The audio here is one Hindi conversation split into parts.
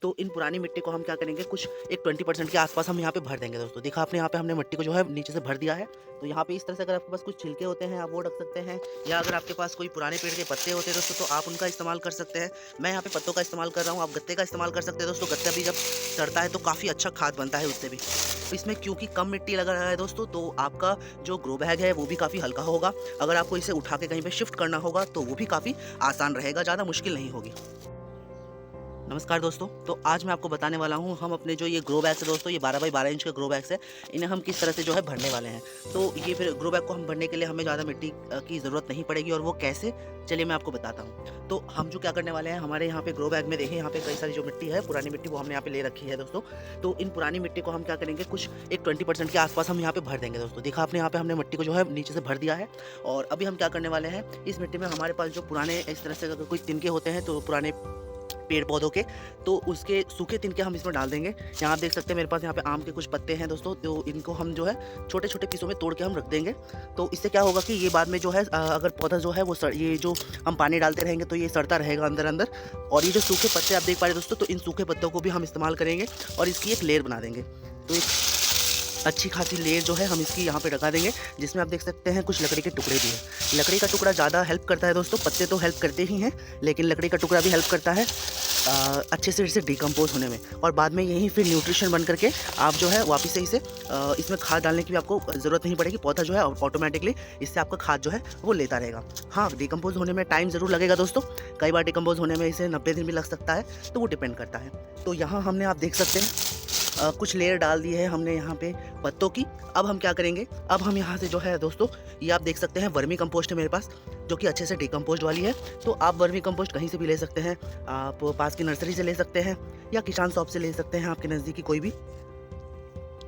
तो इन पुरानी मिट्टी को हम क्या करेंगे, कुछ एक 20% के आसपास हम यहाँ पे भर देंगे दोस्तों। देखा आपने, यहाँ पे हमने मिट्टी को जो है नीचे से भर दिया है। तो यहाँ पे इस तरह से अगर आपके पास कुछ छिलके होते हैं आप वो रख सकते हैं, या अगर आपके पास कोई पुराने पेड़ के पत्ते होते हैं दोस्तों तो आप उनका इस्तेमाल कर सकते हैं। मैं यहाँ पे पत्तों का इस्तेमाल कर रहा हूँ, आप गत्ते का इस्तेमाल कर सकते हैं दोस्तों। गत्ता भी जब सड़ता है तो काफ़ी अच्छा खाद बनता है उससे भी। तो इसमें क्योंकि कम मिट्टी लगा रहा है दोस्तों, तो आपका जो ग्रो बैग है वो भी काफ़ी हल्का होगा। अगर आपको इसे उठा के कहीं पे शिफ्ट करना होगा तो वो भी काफ़ी आसान रहेगा, ज़्यादा मुश्किल नहीं होगी। नमस्कार दोस्तों, तो आज मैं आपको बताने वाला हूँ हम अपने जो ये ग्रो बैग्स है दोस्तों, ये 12 बाई 12 इंच के ग्रो बैग्स है, इन्हें हम किस तरह से जो है भरने वाले हैं। तो ये फिर ग्रो बैग को हम भरने के लिए हमें ज़्यादा मिट्टी की ज़रूरत नहीं पड़ेगी, और वो कैसे, चलिए मैं आपको बताता हूँ। तो हम जो क्या करने वाले हैं, हमारे यहाँ पे ग्रो बैग में देखें, यहाँ पे कई सारी जो मिट्टी है पुरानी मिट्टी वो हमने यहाँ पे ले रखी है दोस्तों। तो इन पुरानी मिट्टी को हम क्या करेंगे, कुछ एक 20% के आसपास हम यहाँ पे भर देंगे दोस्तों। देखा आपने, यहाँ पे हमने मिट्टी को जो है नीचे से भर दिया है। और अभी हम क्या करने वाले हैं, इस मिट्टी में हमारे पास जो पुराने इस तरह से अगर कोई तिनके होते हैं तो पुराने पेड़ पौधों के, तो उसके सूखे तिनके हम इसमें डाल देंगे। यहाँ आप देख सकते हैं मेरे पास यहाँ पे आम के कुछ पत्ते हैं दोस्तों, तो इनको हम जो है छोटे छोटे पीसों में तोड़ के हम रख देंगे। तो इससे क्या होगा कि ये बाद में जो है अगर पौधा जो है वो ये जो हम पानी डालते रहेंगे तो ये सड़ता रहेगा अंदर अंदर। और ये जो सूखे पत्ते आप देख पा रहे हैं दोस्तों, तो इन सूखे पत्तों को भी हम इस्तेमाल करेंगे और इसकी एक लेयर बना देंगे। तो एक अच्छी खासी लेयर जो है हम इसकी यहाँ पे लगा देंगे, जिसमें आप देख सकते हैं कुछ लकड़ी के टुकड़े भी हैं। लकड़ी का टुकड़ा ज़्यादा हेल्प करता है दोस्तों, पत्ते तो हेल्प करते ही हैं, लेकिन लकड़ी का टुकड़ा भी हेल्प करता है अच्छे से इसे डिकम्पोज होने में। और बाद में यही फिर न्यूट्रिशन बन करके आप जो है वापस से इसे इसमें खाद डालने की भी आपको ज़रूरत नहीं पड़ेगी। पौधा जो है ऑटोमेटिकली इससे आपका खाद जो है वो लेता रहेगा। हाँ, डिकम्पोज होने में टाइम ज़रूर लगेगा दोस्तों, कई बार डिकम्पोज होने में इसे 90 दिन भी लग सकता है, तो वो डिपेंड करता है। तो यहाँ हमने, आप देख सकते हैं कुछ लेयर डाल दी है हमने यहाँ पे पत्तों की। अब हम क्या करेंगे, अब हम यहाँ से जो है दोस्तों, ये आप देख सकते हैं वर्मी कंपोस्ट है मेरे पास, जो कि अच्छे से डिकम्पोज वाली है। तो आप वर्मी कंपोस्ट कहीं से भी ले सकते हैं, आप पास की नर्सरी से ले सकते हैं या किसान शॉप से ले सकते हैं, आपके नज़दीकी कोई भी।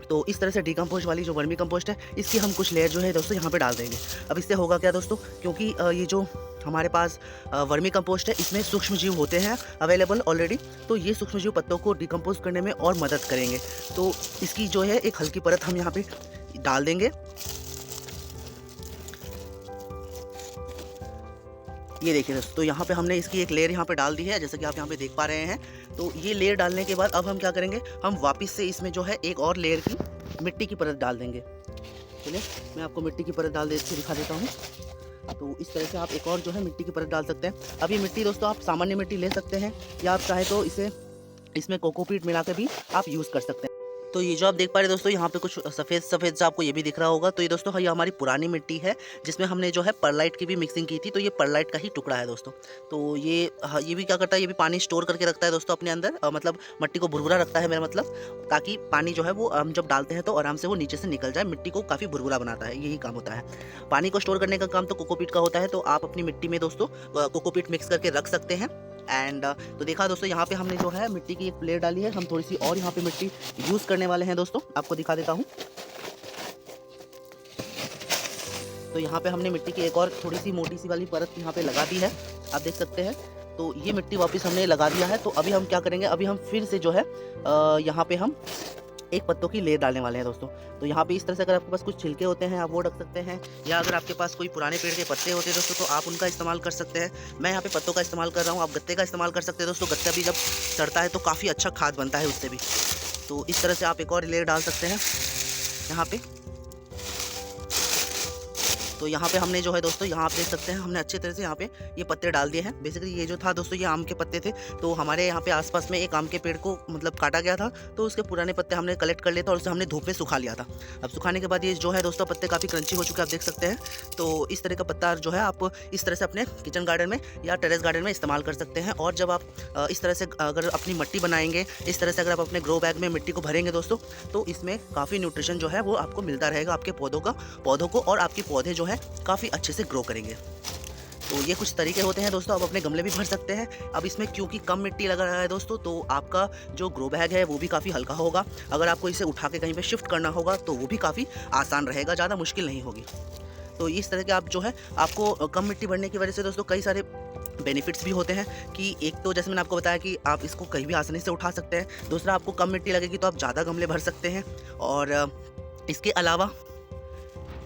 तो इस तरह से डिकम्पोज वाली जो वर्मी कंपोस्ट है, इसकी हम कुछ लेयर जो है दोस्तों यहाँ पे डाल देंगे। अब इससे होगा क्या दोस्तों, क्योंकि ये जो हमारे पास वर्मी कंपोस्ट है इसमें सूक्ष्म जीव होते हैं अवेलेबल ऑलरेडी, तो ये सूक्ष्म जीव पत्तों को डिकम्पोज करने में और मदद करेंगे। तो इसकी जो है एक हल्की परत हम यहाँ पे डाल देंगे। ये देखिए दोस्तों, तो यहाँ पे हमने इसकी एक लेयर यहाँ पे डाल दी है, जैसे कि आप यहाँ पे देख पा रहे हैं। तो ये लेयर डालने के बाद अब हम क्या करेंगे, हम वापस से इसमें जो है एक और लेयर की मिट्टी की परत डाल देंगे। चलिए मैं आपको मिट्टी की परत डाल के दिखा देता हूँ। तो इस तरह से आप एक और जो है मिट्टी की परत डाल सकते हैं। अब ये मिट्टी दोस्तों आप सामान्य मिट्टी ले सकते हैं, या आप चाहे तो इसे इसमें कोकोपीट मिला के भी आप यूज़ कर सकते हैं। तो ये जो आप देख पा रहे हैं दोस्तों, यहाँ पे कुछ सफ़ेद सफ़ेद सा आपको ये भी दिख रहा होगा। तो ये दोस्तों ये हमारी पुरानी मिट्टी है, जिसमें हमने जो है परलाइट की भी मिक्सिंग की थी। तो ये परलाइट का ही टुकड़ा है दोस्तों। तो ये ये भी क्या करता है, ये भी पानी स्टोर करके रखता है दोस्तों अपने अंदर, मतलब मिट्टी को भुरभुरा रखता है मेरा मतलब, ताकि पानी जो है वो हम जब डालते हैं तो आराम से वो नीचे से निकल जाए। मिट्टी को काफ़ी भुरभुरा बनाता है, यही काम होता है। पानी को स्टोर करने का काम तो कोकोपीट का होता है। तो आप अपनी मिट्टी में दोस्तों कोकोपीट मिक्स करके रख सकते हैं। एंड तो देखा दोस्तों, यहाँ पे हमने जो है मिट्टी की एक प्लेट डाली है। हम थोड़ी सी और यहाँ पे मिट्टी यूज़ करने वाले हैं दोस्तों, आपको दिखा देता हूँ। तो यहाँ पे हमने मिट्टी की एक और थोड़ी सी मोटी सी वाली परत यहाँ पे लगा दी है, आप देख सकते हैं। तो ये मिट्टी वापस हमने लगा दिया है। तो अभी हम क्या करेंगे, अभी हम फिर से जो है यहाँ पे हम एक पत्तों की लेयर डालने वाले हैं दोस्तों। तो यहाँ पे इस तरह से अगर आपके पास कुछ छिलके होते हैं आप वो रख सकते हैं, या अगर आपके पास कोई पुराने पेड़ के पत्ते होते हैं दोस्तों तो आप उनका इस्तेमाल कर सकते हैं। मैं यहाँ पे पत्तों का इस्तेमाल कर रहा हूँ, आप गत्ते का इस्तेमाल कर सकते हैं दोस्तों। गत्ता भी जब सड़ता है तो काफ़ी अच्छा खाद बनता है उससे भी। तो इस तरह से आप एक और लेयर डाल सकते हैं यहाँ पे। तो यहाँ पे हमने जो है दोस्तों, यहाँ आप देख सकते हैं हमने अच्छे तरह से यहाँ पे ये पत्ते डाल दिए हैं। बेसिकली ये जो था दोस्तों, ये आम के पत्ते थे। तो हमारे यहाँ पे आसपास में एक आम के पेड़ को मतलब काटा गया था, तो उसके पुराने पत्ते हमने कलेक्ट कर लिया था और उसे हमने धूप में सुखा लिया था। अब सुखाने के बाद ये जो है दोस्तों पत्ते काफ़ी क्रंची हो चुके हैं, आप देख सकते हैं। तो इस तरह का पत्ता जो है आप इस तरह से अपने किचन गार्डन में या टेरेस गार्डन में इस्तेमाल कर सकते हैं। और जब आप इस तरह से अगर अपनी मिट्टी बनाएंगे, इस तरह से अगर आप अपने ग्रो बैग में मिट्टी को भरेंगे दोस्तों, तो इसमें काफ़ी न्यूट्रिशन जो है वो आपको मिलता रहेगा आपके पौधों को, और आपके पौधे जो है काफ़ी अच्छे से ग्रो करेंगे। तो ये कुछ तरीके होते हैं दोस्तों, आप अपने गमले भी भर सकते हैं। अब इसमें क्योंकि कम मिट्टी लगा रहा है दोस्तों, तो आपका जो ग्रो बैग है वो भी काफ़ी हल्का होगा। अगर आपको इसे उठा के कहीं पे शिफ्ट करना होगा तो वो भी काफ़ी आसान रहेगा, ज़्यादा मुश्किल नहीं होगी। तो इस तरह के आप जो है, आपको कम मिट्टी भरने की वजह से दोस्तों कई सारे बेनिफिट्स भी होते हैं। कि एक तो जैसे मैंने आपको बताया कि आप इसको कहीं भी आसानी से उठा सकते हैं। दूसरा, आपको कम मिट्टी लगेगी तो आप ज़्यादा गमले भर सकते हैं। और इसके अलावा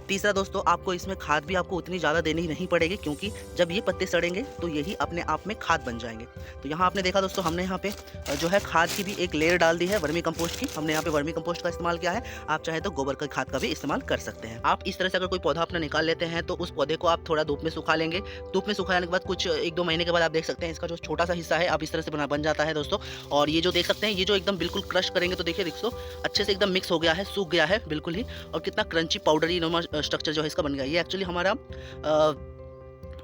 तीसरा दोस्तों, आपको इसमें खाद भी आपको उतनी ज़्यादा देनी नहीं पड़ेगी, क्योंकि जब ये पत्ते सड़ेंगे तो यही अपने आप में खाद बन जाएंगे। तो यहाँ आपने देखा दोस्तों, हमने यहाँ पे जो है खाद की भी एक लेयर डाल दी है वर्मी कंपोस्ट की। हमने यहाँ पे वर्मी कंपोस्ट का इस्तेमाल किया है, आप चाहे तो गोबर का खाद का भी इस्तेमाल कर सकते हैं। आप इस तरह से अगर कोई पौधा अपना निकाल लेते हैं तो उस पौधे को आप थोड़ा धूप में सुखा लेंगे। धूप में सुखाने के बाद कुछ 1-2 महीने के बाद आप देख सकते हैं इसका जो छोटा सा हिस्सा है आप इस तरह से बन जाता है दोस्तों। और ये जो देख सकते हैं, ये जो एकदम बिल्कुल क्रश करेंगे तो देखिए दोस्तों अच्छे से एकदम मिक्स हो गया है, सूख गया है बिल्कुल ही। और कितना क्रंची पाउडरी नुमा स्ट्रक्चर जो है इसका बन गया। ये एक्चुअली हमारा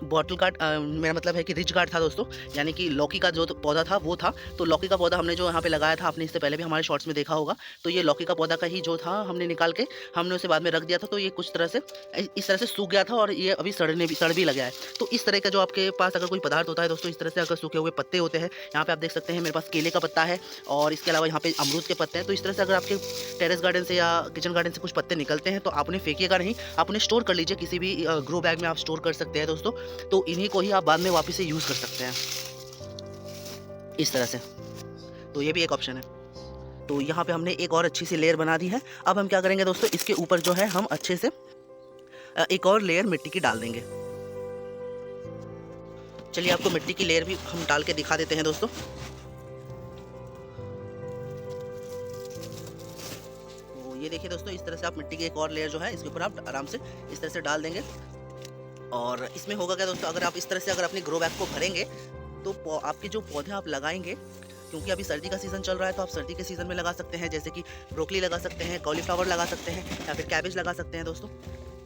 बॉटल गार्ड, मेरा मतलब है कि रिच गार्ड था दोस्तों, यानी कि लौकी का जो पौधा था वो था। तो लौकी का पौधा हमने जो यहाँ पे लगाया था, आपने इससे पहले भी हमारे शॉर्ट्स में देखा होगा। तो ये लौकी का पौधा का ही जो था हमने निकाल के हमने उसे बाद में रख दिया था। तो ये कुछ तरह से इस तरह से सूख गया था और ये अभी सड़ भी लगा है। तो इस तरह का जो आपके पास अगर कोई पदार्थ होता है दोस्तों, इस तरह से अगर सूखे हुए पत्ते होते हैं, यहाँ पे आप देख सकते हैं मेरे पास केले का पत्ता है और इसके अलावा यहाँ पे अमरूद के पत्ते हैं। तो इस तरह से अगर आपके टेरेस गार्डन से या किचन गार्डन से कुछ पत्ते निकलते हैं तो आप उन्हें फेंकिएगा नहीं, आप उन्हें स्टोर कर लीजिए, किसी भी ग्रो बैग में आप स्टोर कर सकते हैं दोस्तों। तो इन्हीं को आप बाद में वापस से यूज कर सकते हैं इस तरह से। तो ये भी एक ऑप्शन है। तो यहाँ पे हमने एक और अच्छी सी लेयर बना दी है। अब हम क्या करेंगे दोस्तों, इसके ऊपर जो है हम अच्छे से एक और लेयर मिट्टी की डाल देंगे। चलिए आपको मिट्टी की लेयर भी हम डाल के दिखा देते हैं दोस्तों। तो ये देखिए दोस्तों, इस तरह से आप मिट्टी की एक और लेयर जो है इसके ऊपर आप आराम से इस तरह से डाल देंगे। और इसमें होगा क्या दोस्तों, अगर आप इस तरह से अगर अपने ग्रो बैग को भरेंगे तो आपके जो पौधे आप लगाएंगे, क्योंकि अभी सर्दी का सीज़न चल रहा है तो आप सर्दी के सीज़न में लगा सकते हैं, जैसे कि ब्रोकली लगा सकते हैं, कॉलीफ्लावर लगा सकते हैं या फिर कैबेज लगा सकते हैं दोस्तों,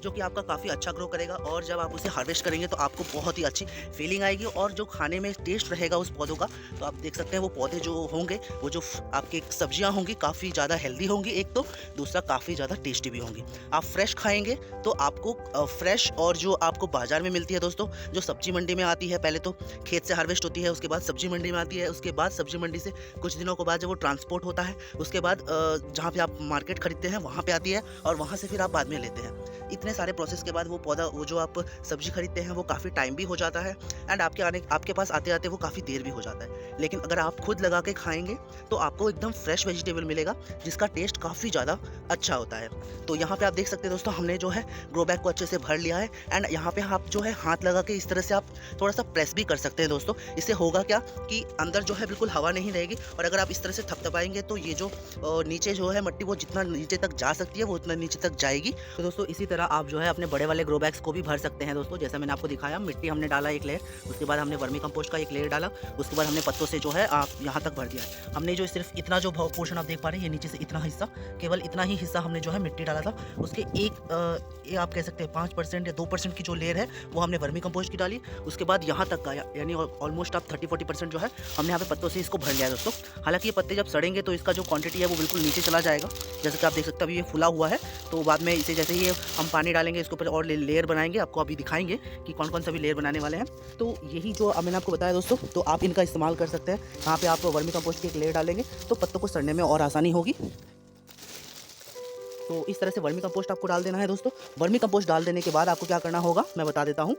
जो कि आपका काफ़ी अच्छा ग्रो करेगा। और जब आप उसे हार्वेस्ट करेंगे तो आपको बहुत ही अच्छी फीलिंग आएगी और जो खाने में टेस्ट रहेगा उस पौधों का, तो आप देख सकते हैं वो पौधे जो होंगे, वो जो आपके सब्जियां होंगी काफ़ी ज़्यादा हेल्दी होंगी, एक तो दूसरा काफ़ी ज़्यादा टेस्टी भी होंगी। आप फ्रेश खाएंगे तो आपको फ्रेश, और जो आपको बाज़ार में मिलती है दोस्तों, जो सब्जी मंडी में आती है, पहले तो खेत से हार्वेस्ट होती है, उसके बाद सब्जी मंडी में आती है, उसके बाद सब्जी मंडी से कुछ दिनों के बाद जब वो ट्रांसपोर्ट होता है, उसके बाद जहाँ पे आप मार्केट खरीदते हैं वहाँ पे आती है और वहाँ से फिर आप बाद में लेते हैं। इतने सारे प्रोसेस के बाद वो पौधा, वो जो आप सब्जी खरीदते हैं वो काफ़ी टाइम भी हो जाता है एंड आपके पास आते आते वो काफ़ी देर भी हो जाता है। लेकिन अगर आप खुद लगा के खाएंगे तो आपको एकदम फ्रेश वेजिटेबल मिलेगा, जिसका टेस्ट काफ़ी ज़्यादा अच्छा होता है। तो यहाँ पे आप देख सकते हैं दोस्तों, हमने जो है ग्रो बैग को अच्छे से भर लिया है एंड यहाँ पे आप जो है हाथ लगा के इस तरह से आप थोड़ा सा प्रेस भी कर सकते हैं दोस्तों। इससे होगा क्या कि अंदर जो है बिल्कुल हवा नहीं रहेगी, और अगर आप इस तरह से थपथपाएंगे तो ये जो नीचे जो है मिट्टी, वो जितना नीचे तक जा सकती है वो उतना नीचे तक जाएगी। तो दोस्तों इसी तरह आप जो है अपने बड़े वाले ग्रो बैग्स को भी भर सकते हैं दोस्तों। जैसा मैंने आपको दिखाया, मिट्टी हमने डाला एक लेयर, उसके बाद हमने वर्मी कंपोस्ट का एक लेयर डाला, उसके बाद हमने पत्तों से जो है आप यहाँ तक भर दिया है। हमने जो सिर्फ इतना जो पोर्शन आप देख पा रहे हैं, ये नीचे से इतना हिस्सा, केवल इतना ही हिस्सा हमने जो है मिट्टी डाला था। उसके ये आप कह सकते हैं 5% या 2% की जो लेयर है वो हमने वर्मी कंपोस्ट की डाली। उसके बाद यहाँ तक का, यानी ऑलमोस्ट आप 30-40% जो है हमने यहाँ पे पत्तों से इसको भर लिया है दोस्तों। हालांकि ये पत्ते जब सड़ेंगे तो इसका जो क्वांटिटी है वो बिल्कुल नीचे चला जाएगा। जैसे कि आप देख सकते हैं अभी ये फुला हुआ है, तो बाद में इसे जैसे ही हम पानी डालेंगे इसके ऊपर और लेयर बनाएंगे, आपको अभी दिखाएंगे कि कौन कौन सा भी लेयर बनाने वाले हैं। तो यही जो मैंने आपको बताया दोस्तों, तो आप इनका इस्तेमाल कर सकते हैं। यहाँ पे आप वर्मी कंपोस्ट की एक लेयर डालेंगे तो पत्तों को सड़ने में और आसानी होगी। तो इस तरह से वर्मी कंपोस्ट आपको डाल देना है दोस्तों। वर्मी कंपोस्ट डाल देने के बाद आपको क्या करना होगा मैं बता देता हूँ।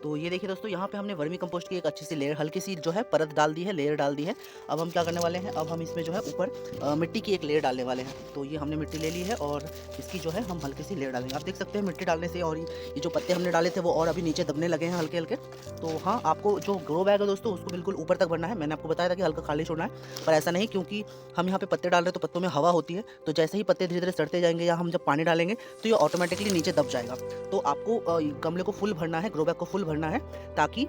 तो ये देखिए दोस्तों, यहाँ पे हमने वर्मी कंपोस्ट की एक अच्छी सी लेयर, हल्की सी जो है परत डाल दी है, लेयर डाल दी है। अब हम क्या करने वाले हैं, अब हम इसमें जो है ऊपर मिट्टी की एक लेयर डालने वाले हैं। तो ये हमने मिट्टी ले ली है और इसकी जो है हम हल्की सी लेयर डालेंगे। आप देख सकते हैं मिट्टी डालने से और ये जो पत्ते हमने डाले थे वो और अभी नीचे दबने लगे हैं हल्के हल्के। तो हाँ, आपको जो ग्रो बैग है दोस्तों उसको बिल्कुल ऊपर तक भरना है। मैंने आपको बताया था कि हल्का खाली छोड़ना है, पर ऐसा नहीं, क्योंकि हम यहाँ पे पत्ते डाल रहे हैं तो पत्तों में हवा होती है। तो जैसे ही पत्ते धीरे धीरे सड़ते जाएंगे या हम जब पानी डालेंगे तो ये ऑटोमेटिकली नीचे दब जाएगा। तो आपको गमले को फुल भरना है, ग्रो बैग को फुल भरना है, ताकि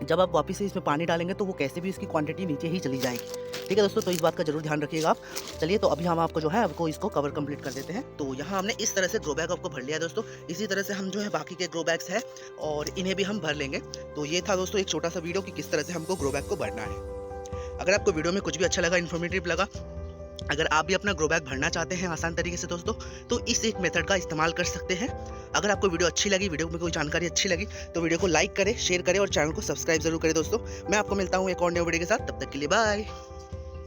जब आप वापस से इसमें पानी डालेंगे तो वो कैसे भी इसकी क्वांटिटी नीचे ही चली जाएगी। ठीक है दोस्तों, तो इस बात का जरूर ध्यान रखिएगा आप। चलिए, तो अभी हम आपको जो है आपको इसको कवर कंप्लीट कर देते हैं। तो यहाँ हमने इस तरह से ग्रो बैग आपको भर लिया है दोस्तों। इसी तरह से हम जो है बाकी के ग्रो बैग्स हैं और इन्हें भी हम भर लेंगे। तो ये था दोस्तों एक छोटा सा वीडियो कि किस तरह से हमको ग्रो बैग को भरना है। अगर आपको वीडियो में कुछ भी अच्छा लगा, इन्फॉर्मेटिव लगा, अगर आप भी अपना ग्रो बैग भरना चाहते हैं आसान तरीके से दोस्तों, तो इस एक मेथड का इस्तेमाल कर सकते हैं। अगर आपको वीडियो अच्छी लगी, वीडियो में कोई जानकारी अच्छी लगी, तो वीडियो को लाइक करें, शेयर करें और चैनल को सब्सक्राइब जरूर करें दोस्तों। मैं आपको मिलता हूँ एक और नए वीडियो के साथ, तब तक के लिए बाय।